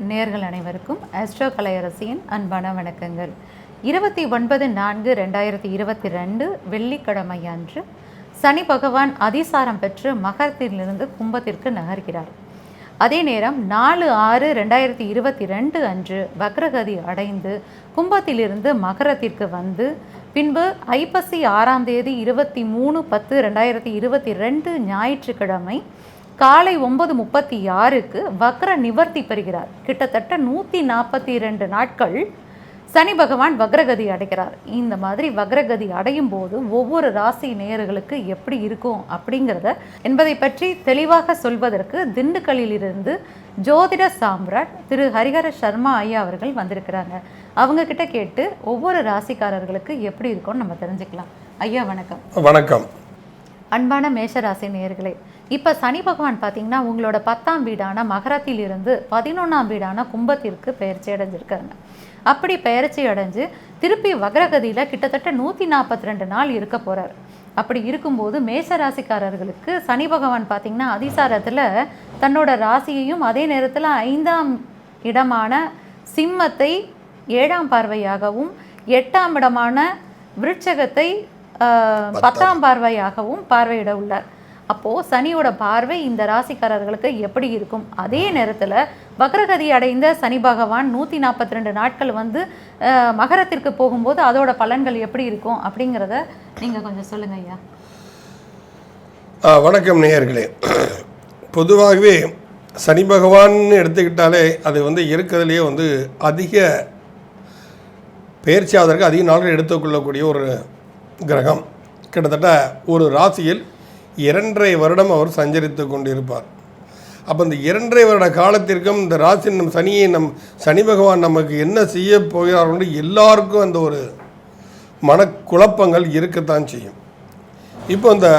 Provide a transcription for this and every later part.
நேயர்கள் அனைவருக்கும் ஆஸ்ட்ரோ கலையரசியின் அன்பான வணக்கங்கள். 29/4/2022 வெள்ளிக்கிழமை அன்று சனி பகவான் அதிசாரம் பெற்று மகரத்திலிருந்து கும்பத்திற்கு நகர்கிறார். அதே நேரம் 4/6/2022 அன்று வக்ரகதி அடைந்து கும்பத்திலிருந்து மகரத்திற்கு வந்து பின்பு ஐப்பசி 6ஆம் தேதி 23/10/2022 ஞாயிற்றுக்கிழமை காலை 9:36க்கு வக்ர நிவர்த்தி பெறுகிறார். கிட்டத்தட்ட 142 நாட்கள் சனி பகவான் வக்ரகதி அடைகிறார். இந்த மாதிரி வக்ரகதி அடையும் போது ஒவ்வொரு ராசி நேயர்களுக்கு எப்படி இருக்கும் அப்படிங்கிறத என்பதை பற்றி தெளிவாக சொல்வதற்கு திண்டுக்கல்லிலிருந்து ஜோதிட சாம்ராட் திரு ஹரிஹர சர்மா ஐயா அவர்கள் வந்திருக்கிறாங்க. அவங்க கிட்ட கேட்டு ஒவ்வொரு ராசிக்காரர்களுக்கு எப்படி இருக்கும்னு நம்ம தெரிஞ்சுக்கலாம். ஐயா வணக்கம். வணக்கம். அன்பான மேஷராசி நேயர்களே, இப்போ சனி பகவான் பார்த்தீங்கன்னா உங்களோட 10ஆம் வீடான மகரத்திலிருந்து 11ஆம் வீடான கும்பத்திற்கு பெயர்ச்சி அடைஞ்சிருக்காங்க. அப்படி பெயர்ச்சி அடைஞ்சு திருப்பி வக்ரகதியில் கிட்டத்தட்ட 142 நாள் இருக்க போகிறார். அப்படி இருக்கும்போது மேஷ ராசிக்காரர்களுக்கு சனி பகவான் பார்த்தீங்கன்னா அதிசாரத்தில் தன்னோட ராசியையும் அதே நேரத்தில் 5ஆம் இடமான சிம்மத்தை 7ஆம் பார்வையாகவும் 8ஆம் இடமான விருட்சகத்தை 10ஆம் பார்வையாகவும் பார்வையிட உள்ளார். அப்போது சனியோட பார்வை இந்த ராசிக்காரர்களுக்கு எப்படி இருக்கும்? அதே நேரத்தில் வக்ரகதி அடைந்த சனி பகவான் 142 நாட்கள் வந்து மகரத்திற்கு போகும்போது அதோட பலன்கள் எப்படி இருக்கும் அப்படிங்கிறத நீங்கள் கொஞ்சம் சொல்லுங்க ஐயா. வணக்கம் நேயர்களே. பொதுவாகவே சனி பகவான் எடுத்துக்கிட்டாலே அது வந்து இருக்கிறதுலேயே வந்து அதிக பயிற்சியாவதற்கு அதிக நாட்கள் எடுத்துக்கொள்ளக்கூடிய ஒரு கிரகம். கிட்டத்தட்ட ஒரு ராசியில் 2.5 வருடம் அவர் சஞ்சரித்து கொண்டிருப்பார். அப்போ இந்த 2.5 வருட காலத்திற்கும் இந்த ராசி சனி பகவான் நமக்கு என்ன செய்ய போகிறார்கள் எல்லாருக்கும் அந்த ஒரு மனக்குழப்பங்கள் இருக்கத்தான் செய்யும். இப்போ இந்த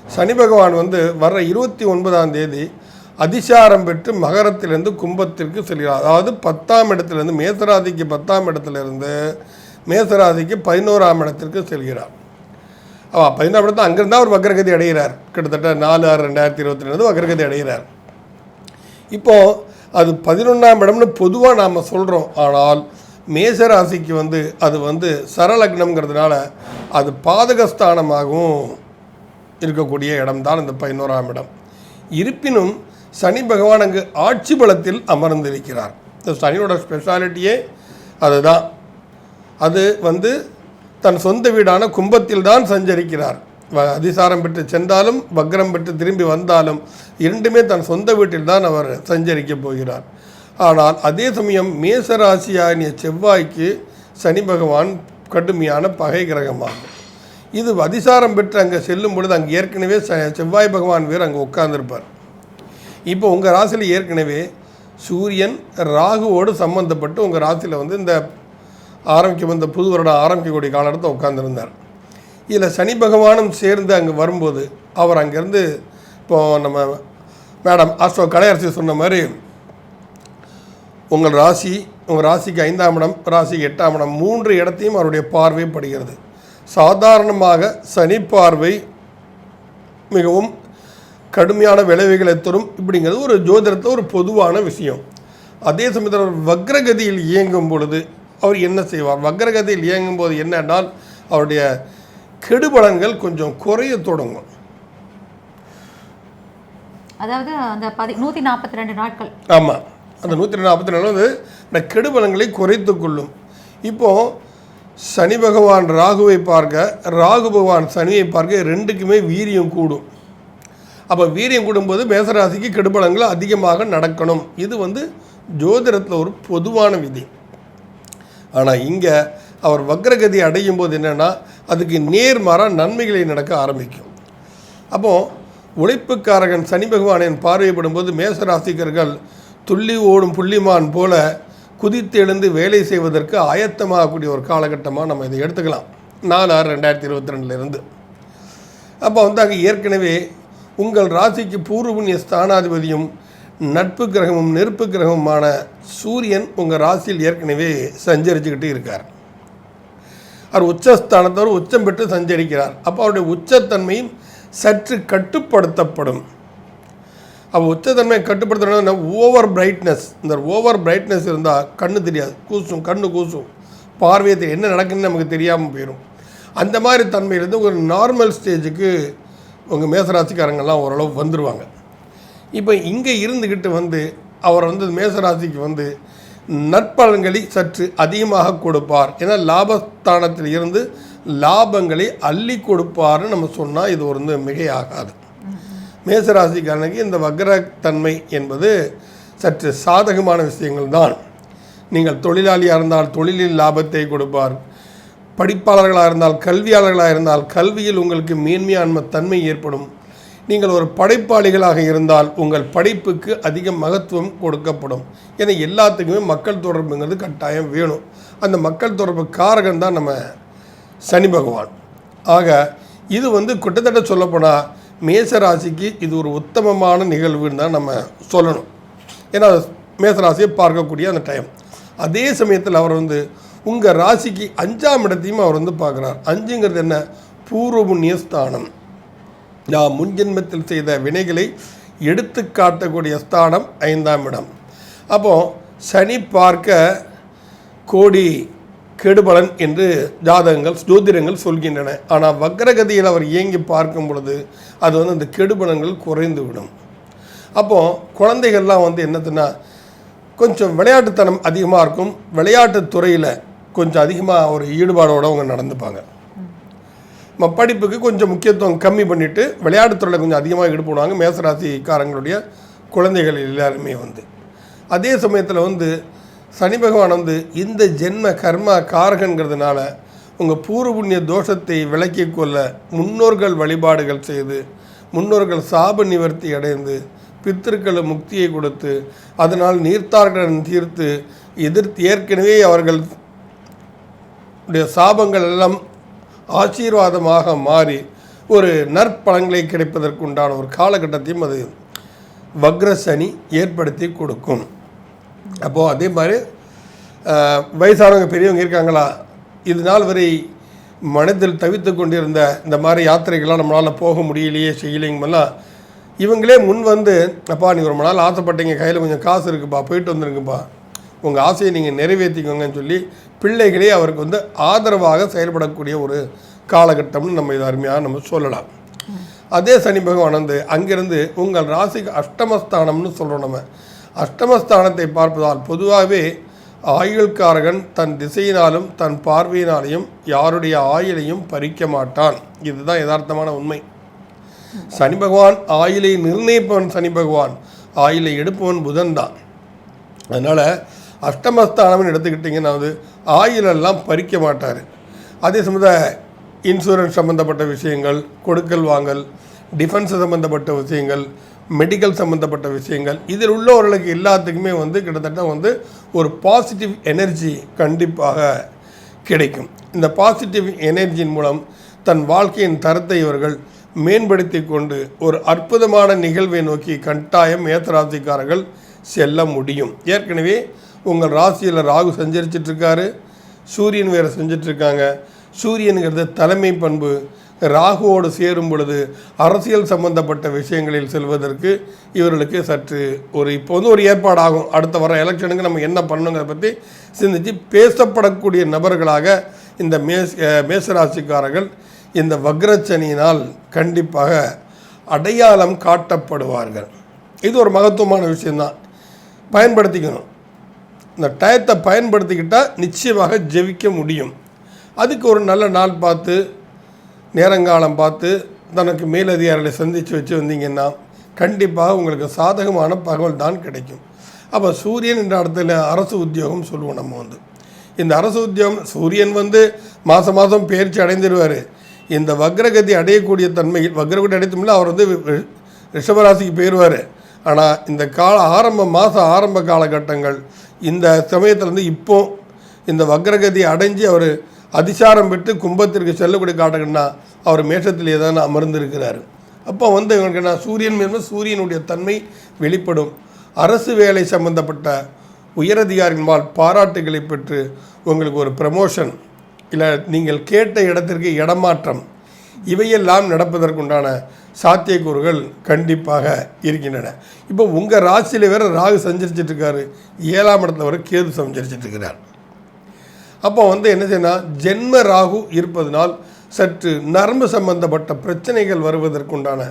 சனி பகவான் வந்து வர்ற 29ஆம் தேதி அதிசாரம் பெற்று மகரத்திலிருந்து கும்பத்திற்கு செல்கிறார். அதாவது 10ஆம் இடத்திலிருந்து மேசராசிக்கு 10ஆம் இடத்திலிருந்து மேசராசிக்கு 11ஆம் இடத்திற்கு செல்கிறார். 15ஆம் இடத்துல அங்கிருந்தா அவர் வக்ரகதி அடைகிறார். கிட்டத்தட்ட 4/6/2022 வக்ரகதி அடைகிறார். இப்போது அது 11ஆம் இடம்னு பொதுவாக நாம் சொல்கிறோம். ஆனால் மேசராசிக்கு வந்து அது வந்து சரலக்னம்ங்கிறதுனால அது பாதகஸ்தானமாகவும் இருக்கக்கூடிய இடம்தான் இந்த 11ஆம் இடம். இருப்பினும் சனி பகவான் அங்கு ஆட்சி பலத்தில் அமர்ந்திருக்கிறார். இந்த சனியோட ஸ்பெஷாலிட்டியே அதுதான். அது வந்து தன் சொந்த வீடான கும்பத்தில் தான் சஞ்சரிக்கிறார். அதிசாரம் பெற்று சென்றாலும் வக்ரம் பெற்று திரும்பி வந்தாலும் இரண்டுமே தன் சொந்த வீட்டில் தான் அவர் சஞ்சரிக்கப் போகிறார். ஆனால் அதே சமயம் மேசராசியாகிய செவ்வாய்க்கு சனி பகவான் கடுமையான பகை கிரகமாகும். இது அதிசாரம் பெற்று அங்கே செல்லும் பொழுது அங்கே ஏற்கனவே செவ்வாய் பகவான் வேறு அங்கே உட்கார்ந்துருப்பார். இப்போ உங்கள் ராசியில் ஏற்கனவே சூரியன் ராகுவோடு சம்பந்தப்பட்டு உங்கள் ராசியில் வந்து இந்த புது வருடம் ஆரம்பிக்கக்கூடிய காலகட்டத்தில் உட்கார்ந்துருந்தார். இதில் சனி பகவானும் சேர்ந்து அங்கே வரும்போது அவர் அங்கேருந்து இப்போது நம்ம மேடம் ஆஸ்ட்ரோ கலையரசி சொன்ன மாதிரி உங்கள் ராசிக்கு 5ஆம் இடம், ராசிக்கு 8ஆம் இடம் 3 இடத்தையும் அவருடைய பார்வை படுகிறது. சாதாரணமாக சனி பார்வை மிகவும் கடுமையான விளைவுகளை தரும். இப்படிங்கிறது ஒரு ஜோதிடத்தில் ஒரு பொதுவான விஷயம். அதே சமயத்தில் அவர் வக்ரகதியில் இயங்கும் பொழுது அவர் என்ன செய்வார்? வக்ரகதியில் இயங்கும் போது என்னென்னால் அவருடைய கெடுபலன்கள் கொஞ்சம் குறைய தொடங்கும். அதாவது அந்த 142 நாட்கள். ஆமாம், அந்த 142 வந்து இந்த கெடுபலன்களை குறைத்து கொள்ளும். இப்போது சனி பகவான் ராகுவை பார்க்க, ராகு பகவான் சனியை பார்க்க, ரெண்டுக்குமே வீரியம் கூடும். அப்போ வீரியம் கூடும்போது மேசராசிக்கு கெடுபலன்கள் அதிகமாக நடக்கணும். இது வந்து ஜோதிடத்தில் ஒரு பொதுவான விதி. ஆனால் இங்கே அவர் வக்ரகதி அடையும் போது என்னென்னா அதுக்கு நேர்மாறாக நன்மைகளை நடக்க ஆரம்பிக்கும். அப்போது உழைப்புக்காரகன் சனி பகவானின் பார்வைப்படும் போது மேசராசிக்கர்கள் துள்ளி ஓடும் புள்ளிமான் போல குதித்து எழுந்து வேலை செய்வதற்கு ஆயத்தமாகக்கூடிய ஒரு காலகட்டமாக நம்ம இதை எடுத்துக்கலாம். 4/6/2022 அப்போ வந்து அங்கே ஏற்கனவே உங்கள் ராசிக்கு பூர்வ புண்ணிய ஸ்தானாதிபதியும் நட்பு கிரகமும் நெருப்பு கிரகமுமான சூரியன் உங்கள் ராசியில் ஏற்கனவே சஞ்சரிச்சுக்கிட்டு இருக்கார். அவர் உச்சஸ்தானத்தவர் உச்சம் பெற்று சஞ்சரிக்கிறார். அப்போ அவருடைய உச்சத்தன்மையும் சற்று கட்டுப்படுத்தப்படும். அப்போ உச்சத்தன்மை கட்டுப்படுத்தணும்னா ஓவர் பிரைட்னஸ், இந்த ஓவர் பிரைட்னஸ் இருந்தால் கண்ணு தெரியாது, கண்ணு கூசும், பார்வையை என்ன நடக்குன்னு நமக்கு தெரியாமல் போயிடும். அந்த மாதிரி தன்மையிலேருந்து ஒரு நார்மல் ஸ்டேஜுக்கு உங்கள் மேசராசிக்காரங்கள்லாம் ஓரளவு வந்துடுவாங்க. இப்போ இங்கே இருந்துக்கிட்டு அவர் மேசராசிக்கு நற்பலன்களை சற்று அதிகமாக கொடுப்பார். ஏன்னா லாபஸ்தானத்தில் இருந்து லாபங்களை அள்ளி கொடுப்பார்னு நம்ம சொன்னால் இது மிகையாகாது. மேசராசிக்காரனுக்கு இந்த வக்ரத்தன்மை என்பது சற்று சாதகமான விஷயங்கள் தான். நீங்கள் தொழிலாளியாக இருந்தால் தொழிலில் லாபத்தை கொடுப்பார், படிப்பாளர்களாக இருந்தால் கல்வியாளர்களாக இருந்தால் கல்வியில் உங்களுக்கு மேன்மையான தன்மை ஏற்படும். நீங்கள் ஒரு படைப்பாளிகளாக இருந்தால் உங்கள் படைப்புக்கு அதிக மகத்துவம் கொடுக்கப்படும். ஏன்னா எல்லாத்துக்குமே மக்கள் தொடர்புங்கிறது கட்டாயம் வேணும். அந்த மக்கள் தொடர்பு காரகன் தான் நம்ம சனி பகவான். ஆக இது கிட்டத்தட்ட சொல்லப்போனால் மேசராசிக்கு இது ஒரு உத்தமமான நிகழ்வுன்னு தான் நம்ம சொல்லணும். ஏன்னா மேசராசியை பார்க்கக்கூடிய அந்த டைம். அதே சமயத்தில் அவர் உங்கள் ராசிக்கு 5ஆம் இடத்தையும் அவர் பார்க்குறார். 5ங்கிறது என்ன? பூர்வ புண்ணிய ஸ்தானம். நான் முன்ஜென்மத்தில் செய்த வினைகளை எடுத்து காட்டக்கூடிய ஸ்தானம் 5ஆம் இடம். அப்போது சனி பார்க்க கோடி கெடுபலன் என்று ஜோதிடங்கள் சொல்கின்றன. ஆனால் வக்ரகதியில் அவர் இயங்கி பார்க்கும் பொழுது அது அந்த கெடுபலன்கள் குறைந்து விடும். அப்போது குழந்தைகள்லாம் என்னதுன்னா கொஞ்சம் விளையாட்டுத்தனம் அதிகமாக இருக்கும். விளையாட்டுத் துறையில் கொஞ்சம் அதிகமாக ஒரு ஈடுபாடோடு அவங்க நடந்துப்பாங்க. படிப்புக்கு கொஞ்சம் முக்கியத்துவம் கம்மி பண்ணிவிட்டு விளையாட்டுத்துறையில் கொஞ்சம் அதிகமாக ஈடுபடுவாங்க மேசராசிக்காரங்களுடைய குழந்தைகள் எல்லாருமே. அதே சமயத்தில் சனி பகவான் இந்த ஜென்ம கர்மா காரகங்கிறதுனால உங்கள் பூர்வ புண்ணிய தோஷத்தை விலக்கிக் கொள்ள முன்னோர்கள் வழிபாடுகள் செய்து முன்னோர்கள் சாப நிவர்த்தி அடைந்து பித்திருக்களை முக்தியை கொடுத்து அதனால் நீர்த்தார்கடன் தீர்த்து ஏற்கனவே அவர்களுடைய சாபங்கள் எல்லாம் ஆசீர்வாதமாக மாறி ஒரு நற்பலன்களை கிடைப்பதற்குண்டான ஒரு காலகட்டத்தையும் அது வக்ரசனி ஏற்படுத்தி கொடுக்கும். அப்போது அதே மாதிரி வயசானவங்க பெரியவங்க இருக்காங்களா, இது நாள் வரை மனதில் தவித்து கொண்டிருந்த இந்த மாதிரி யாத்திரைகள்லாம் நம்மளால் போக முடியலையே செய்யலைங்கமெல்லாம் இவங்களே முன் அப்பா நீங்கள் ரொம்ப நாள் ஆசைப்பட்டீங்க, கையில் கொஞ்சம் காசு இருக்குப்பா, போயிட்டு வந்துருங்கப்பா, உங்கள் ஆசையை நீங்கள் நிறைவேற்றிக்கோங்கன்னு சொல்லி பிள்ளைகளே அவருக்கு ஆதரவாக செயல்படக்கூடிய ஒரு காலகட்டம்னு நம்ம இது அருமையாக நம்ம சொல்லலாம். அதே சனி பகவான் அங்கிருந்து உங்கள் ராசிக்கு அஷ்டமஸ்தானம்னு சொல்கிறோம். நம்ம அஷ்டமஸ்தானத்தை பார்ப்பதால் பொதுவாகவே ஆயுள்காரகன் தன் திசையினாலும் தன் பார்வையினாலையும் யாருடைய ஆயுளையும் பறிக்க மாட்டான். இதுதான் யதார்த்தமான உண்மை. சனி பகவான் ஆயுளை நிர்ணயிப்பவன் சனி பகவான், ஆயுளை எடுப்பவன் புதன் தான். அதனால் அஷ்டமஸ்தானம்னு எடுத்துக்கிட்டிங்கன்னா ஆயுளெல்லாம் பறிக்க மாட்டார். அதே சமயத்தில் இன்சூரன்ஸ் சம்மந்தப்பட்ட விஷயங்கள், கொடுக்கல் வாங்கல், டிஃபென்ஸ் சம்மந்தப்பட்ட விஷயங்கள், மெடிக்கல் சம்மந்தப்பட்ட விஷயங்கள், இதில் உள்ளவர்களுக்கு எல்லாத்துக்குமே கிட்டத்தட்ட ஒரு பாசிட்டிவ் எனர்ஜி கண்டிப்பாக கிடைக்கும். இந்த பாசிட்டிவ் எனர்ஜியின் மூலம் தன் வாழ்க்கையின் தரத்தை இவர்கள் மேம்படுத்தி கொண்டு ஒரு அற்புதமான நிகழ்வை நோக்கி கட்டாயம் மேசராசிக்காரர்கள் செல்ல முடியும். ஏற்கனவே உங்கள் ராசியில் ராகு சஞ்சரிச்சிட்ருக்காரு, சூரியன் வேறு செஞ்சிட்ருக்காங்க. சூரியனுங்கிறது தலைமை பண்பு. ராகுவோடு சேரும் பொழுது அரசியல் சம்பந்தப்பட்ட விஷயங்களில் செல்வதற்கு இவர்களுக்கு சற்று இப்போ ஒரு ஏற்பாடாகும். அடுத்த வர எலெக்ஷனுக்கு நம்ம என்ன பண்ணணுங்கிறத பற்றி சிந்தித்து பேசப்படக்கூடிய நபர்களாக இந்த மேசராசிக்காரர்கள் இந்த வக்ரச்சனியினால் கண்டிப்பாக அடையாளம் காட்டப்படுவார்கள். இது ஒரு மகத்துவமான விஷயந்தான், பயன்படுத்திக்கணும். இந்த டயத்தை பயன்படுத்திக்கிட்டால் நிச்சயமாக ஜெயிக்க முடியும். அதுக்கு ஒரு நல்ல நாள் பார்த்து நேரங்காலம் பார்த்து தனக்கு மேலதிகாரிகளை சந்தித்து வச்சு வந்தீங்கன்னா கண்டிப்பாக உங்களுக்கு சாதகமான பகவல் தான் கிடைக்கும். அப்போ சூரியன் என்ற இடத்துல அரசு உத்தியோகம் சொல்லுவோம். நம்ம இந்த அரசு உத்தியோகம் சூரியன் மாதம் மாதம் பயிற்சி அடைந்துடுவார். இந்த வக்ரகதி அடையக்கூடிய தன்மையில் வக்ரகதி அடைத்துமில்ல அவர் ரிஷபராசிக்கு போயிடுவார். ஆனால் இந்த ஆரம்ப காலகட்டங்கள் இந்த சமயத்தில் இப்போ இந்த வக்ரகதி அடைஞ்சு அவர் அதிசாரம் பெற்று கும்பத்திற்கு செல்லக்கூடிய காட்டங்கன்னா அவர் மேஷத்தில் ஏதாவது அமர்ந்திருக்கிறார். அப்போ இவங்களுக்கு என்ன சூரியன் மேலும் சூரியனுடைய தன்மை வெளிப்படும். அரசு வேலை சம்பந்தப்பட்ட உயரதிகாரிகளால் பாராட்டுகளை பெற்று உங்களுக்கு ஒரு ப்ரமோஷன் இல்லை நீங்கள் கேட்ட இடத்திற்கு இடமாற்றம் இவையெல்லாம் நடப்பதற்குண்டான சாத்தியக்கூறுகள் கண்டிப்பாக இருக்கின்றன. இப்போ உங்கள் ராசியில் வேறு ராகு சஞ்சரிச்சிட்ருக்காரு, 7ஆம் இடத்துல வர கேது சஞ்சரிச்சிட்ருக்கிறார். அப்போ என்ன செய்யணும், ஜென்ம ராகு இருப்பதனால் சற்று நரம்பு சம்பந்தப்பட்ட பிரச்சனைகள் வருவதற்குண்டான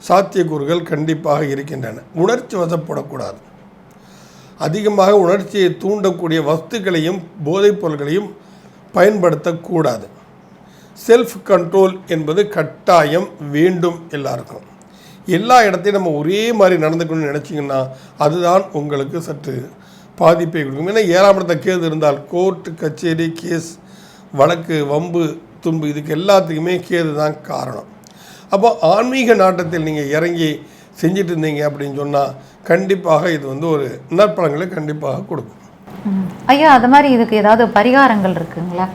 சாத்தியக்கூறுகள் கண்டிப்பாக இருக்கின்றன. உணர்ச்சி வசப்படக்கூடாது. அதிகமாக உணர்ச்சியை தூண்டக்கூடிய வஸ்துக்களையும் போதைப் பொருட்களையும் பயன்படுத்தக்கூடாது. செல்ஃப் கண்ட்ரோல் என்பது கட்டாயம் வேண்டும். எல்லாருக்கும் எல்லா இடத்தையும் நம்ம ஒரே மாதிரி நடந்துக்கணும்னு நினச்சிங்கன்னா அதுதான் உங்களுக்கு சற்று பாதிப்பை கொடுக்கும். ஏன்னா 7ஆம் இடத்துல கேது இருந்தால் கோர்ட்டு கச்சேரி கேஸ் வழக்கு வம்பு தும்பு இதுக்கு எல்லாத்துக்குமே கேது தான் காரணம். அப்போ ஆன்மீக நாட்டத்தில் நீங்கள் இறங்கி செஞ்சுட்டு இருந்தீங்க அப்படின்னு சொன்னால் கண்டிப்பாக இது ஒரு நற்பலன்களை கண்டிப்பாக கொடுக்கும். ஐயா, அது மாதிரி இதுக்கு ஏதாவது பரிகாரங்கள் இருக்குங்களா?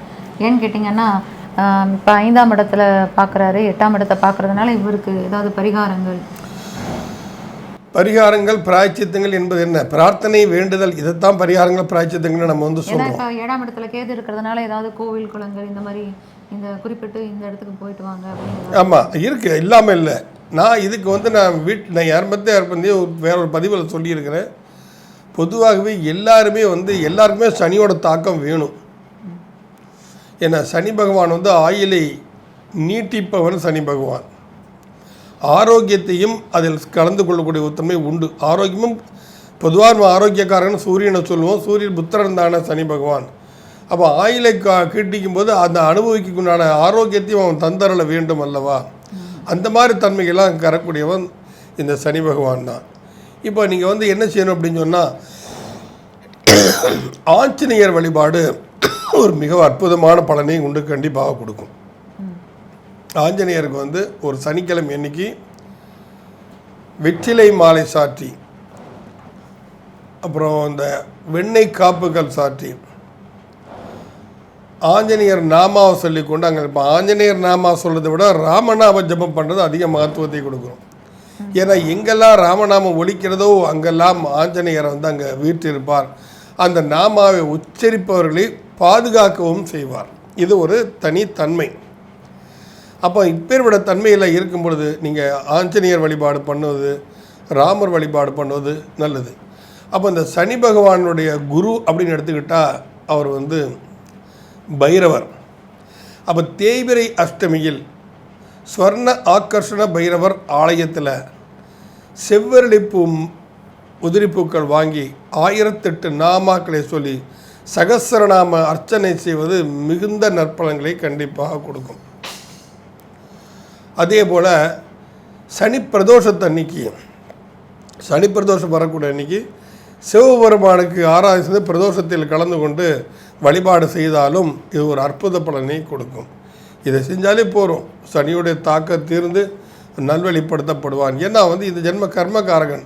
ஏன்னு கேட்டிங்கன்னா இப்போ 5ஆம் இடத்துல பார்க்குறாரு, 8ஆம் இடத்தை பார்க்குறதுனால இவருக்கு ஏதாவது பரிகாரங்கள் பிராய்ச்சித்தங்கள் என்பது என்ன? பிரார்த்தனை, வேண்டுதல், இதைத்தான் பரிகாரங்கள் பிராய்ச்சித்தங்கள் நம்ம சொல்கிறோம். இப்போ 7ஆம் இடத்துல கேது இருக்கிறதுனால ஏதாவது கோவில் குளங்கள் இந்த மாதிரி இந்த குறிப்பிட்டு இந்த இடத்துக்கு போயிட்டு வாங்க அப்படின்னு. ஆமாம், இருக்குது, இல்லாமல் இல்லை. நான் இதுக்கு நான் யாருமே வேற ஒரு பதிவில் சொல்லியிருக்கிறேன். பொதுவாகவே எல்லாருமே எல்லாருக்குமே சனியோட தாக்கம் வேணும். ஏன்னா சனி பகவான் ஆயுளை நீட்டிப்பவன் சனி பகவான். ஆரோக்கியத்தையும் அதில் கலந்து கொள்ளக்கூடிய உத்தமை உண்டு. ஆரோக்கியமும் பொதுவாக நம்ம ஆரோக்கியக்காரன் சூரியனை சொல்லுவோம். சூரியன் புத்திரன் தானே சனி பகவான். அப்போ ஆயுளை கீட்டிக்கும் போது அந்த அனுபவிக்குண்டான ஆரோக்கியத்தையும் அவன் தந்தரல வேண்டும் அல்லவா? அந்த மாதிரி தன்மைகள்லாம் கரக்கூடியவன் இந்த சனி பகவான் தான். இப்போ நீங்கள் என்ன செய்யணும் அப்படின்னு சொன்னால், ஆஞ்சநேயர் வழிபாடு ஒரு மிக அற்புதமான பலனையும் உண்டு கண்டிப்பாக கொடுக்கும். ஆஞ்சநேயருக்கு ஒரு சனிக்கிழமை அன்னைக்கு வெற்றிலை மாலை சாற்றி, அப்புறம் இந்த வெண்ணெய் காப்புகள் சாற்றி, ஆஞ்சநேயர் நாமாவை சொல்லிக்கொண்டு அங்கே இப்போ ஆஞ்சநேயர் நாமா சொல்கிறத விட ராமநாம ஜபம் பண்ணுறது அதிக மகத்துவத்தை கொடுக்கும். ஏன்னா எங்கெல்லாம் ராமநாமம் ஒலிக்கிறதோ அங்கெல்லாம் ஆஞ்சநேயரை அங்கே வீற்றிருப்பார். அந்த நாமாவை உச்சரிப்பவர்களை பாதுகாக்கவும் செய்வார். இது ஒரு தனித்தன்மை. அப்போ இப்பேற்பட்ட தன்மையில் இருக்கும் பொழுது நீங்கள் ஆஞ்சநேயர் வழிபாடு பண்ணுவது, ராமர் வழிபாடு பண்ணுவது நல்லது. அப்போ இந்த சனி பகவானுடைய குரு அப்படின்னு எடுத்துக்கிட்டால் அவர் பைரவர். அப்போ தேய்பிரை அஷ்டமியில் ஸ்வர்ண ஆக்கர்ஷண பைரவர் ஆலயத்தில் செவ்வரளிப்பூ உதிரிப்பூக்கள் வாங்கி 1008 நாமாக்களை சொல்லி சகஸ்ரநாம அர்ச்சனை செய்வது மிகுந்த நற்பலன்களை கண்டிப்பாக கொடுக்கும். அதே போல் சனி பிரதோஷத்தன்னைக்கு, சனி பிரதோஷம் வரக்கூடிய அன்னைக்கு சிவபெருமானுக்கு ஆராய்ச்சி பிரதோஷத்தில் கலந்து கொண்டு வழிபாடு செய்தாலும் இது ஒரு அற்புத பலனை கொடுக்கும். இதை செஞ்சாலே போகிறோம், சனியுடைய தாக்கம் தீர்ந்து நல்வழிப்படுத்தப்படுவான். ஏன்னா இந்த ஜென்ம கர்மகாரகன்.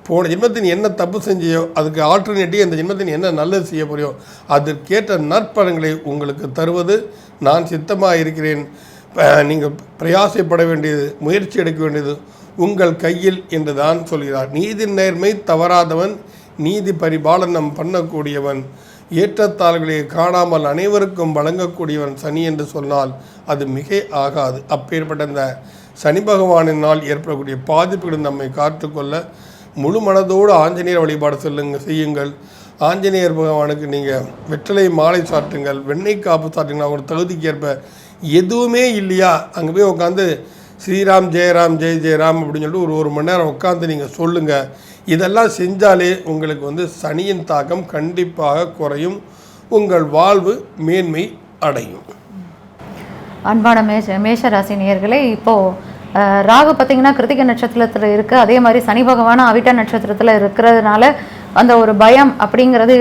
போன ஜென்மத்தின் என்ன தப்பு செஞ்சியோ அதுக்கு ஆல்டர்னேட்டிவ் இந்த ஜென்மத்தின் என்ன நல்லது செய்ய போறியோ அதற்கேற்ற நற்பலன்களை உங்களுக்கு தருவது நான் சித்தமாக இருக்கிறேன். நீங்கள் பிரயாசப்பட வேண்டியது, முயற்சி எடுக்க வேண்டியது உங்கள் கையில் என்று தான் சொல்கிறார். நீதி நேர்மை தவறாதவன், நீதி பரிபாலனம் பண்ணக்கூடியவன், ஏற்றத்தாள்களை காணாமல் அனைவருக்கும் வழங்கக்கூடியவன் சனி என்று சொன்னால் அது மிக ஆகாது. அப்பேற்பட்ட இந்த சனி பகவானினால் ஏற்படக்கூடிய பாதிப்புகளை நம்மை காத்துக்கொள்ள முழு மனதோடு ஆஞ்சநேயர் வழிபாடு செய்யுங்கள். ஆஞ்சநேயர் பகவானுக்கு நீங்கள் வெற்றிலை மாலை சாட்டுங்கள், வெண்ணெய் காப்பு சாட்டுங்கள். அவங்க தகுதிக்கு ஏற்ப எதுவுமே இல்லையா அங்கே போய் உட்காந்து ஸ்ரீராம் ஜெயராம் ஜெய் ஜெயராம் அப்படின்னு சொல்லிட்டு ஒரு மணி நேரம் உட்காந்து நீங்கள் சொல்லுங்கள். இதெல்லாம் செஞ்சாலே உங்களுக்கு சனியின் தாக்கம் கண்டிப்பாக குறையும், உங்கள் வாழ்வு மேன்மை அடையும். அன்பான மேஷராசி நேயர்களே, இப்போது ராகு பார்த்திங்கன்னா கிருத்திகை நட்சத்திரத்தில் இருக்குது. அதே மாதிரி சனி பகவானும் அவிட்ட நட்சத்திரத்தில் இருக்கிறதுனால அந்த ஒரு பயம் அப்படிங்கிறது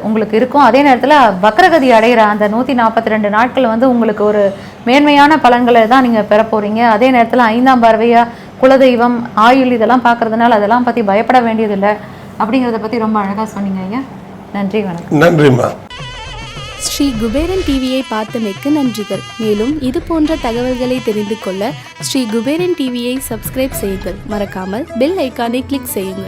உங்களுக்கு இருக்கும். அதே நேரத்தில் வக்ரகதி அடைகிற அந்த 142 நாட்கள் உங்களுக்கு ஒரு மேன்மையான பலன்களை தான் நீங்கள் பெற போகிறீங்க. அதே நேரத்தில் 5ஆம் பார்வையாக குலதெய்வம், ஆயுள் இதெல்லாம் பார்க்கறதுனால அதெல்லாம் பற்றி பயப்பட வேண்டியதில்லை அப்படிங்கிறத பற்றி ரொம்ப அழகாக சொன்னீங்க ஐயா. நன்றி, வணக்கம். நன்றிம்மா. ஸ்ரீ குபேரன் டிவியை பார்த்தமைக்கு நன்றிகள். மேலும் இது போன்ற தகவல்களை தெரிந்து கொள்ள ஸ்ரீ குபேரன் டிவியை சப்ஸ்கிரைப் செய்யுங்கள். மறக்காமல் பெல் ஐக்கானை கிளிக் செய்யுங்கள்.